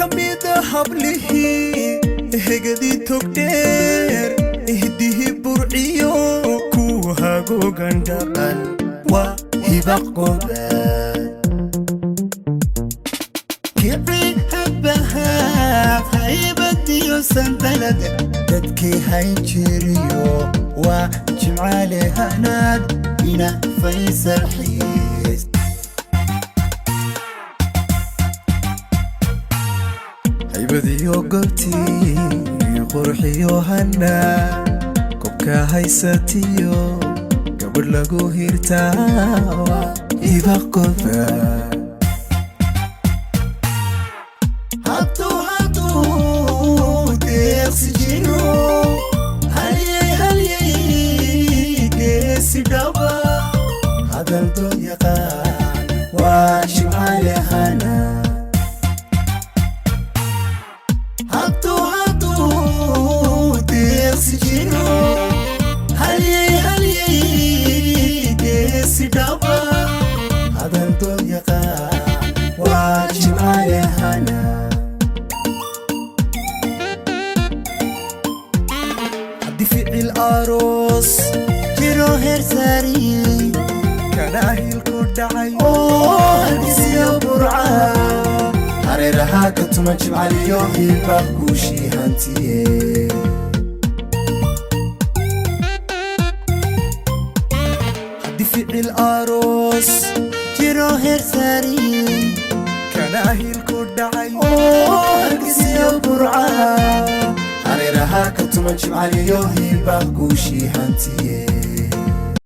kamida hablihi hegadi togdheer ihdihi burciyo ku hago gandaqan waa hiba qobaan kicri habaha haybadiyo sanbalada dadkii hayn jiriyo waa jimcaale hanaad ina faysal xiis haybadiyo gobtii qurxiyo hanaad kobka haysatiyo gabadh lagu hirtaa waa hiba qobaan هذا الضيقان وشمال هنا هاتو تسجنو هلي دسدابا هذا الضيقان وشمال هنا حد في الأروس هير ساري كان أهل كردعي هلقسيو برعا هريرها كتمجم عليو هيبا كوشي هانتيه حد في الأروس جيرو هير ساري كان أهل كردعي هلقسيو برعا هريرها كتمجم عليو هيبا كوشي هانتيه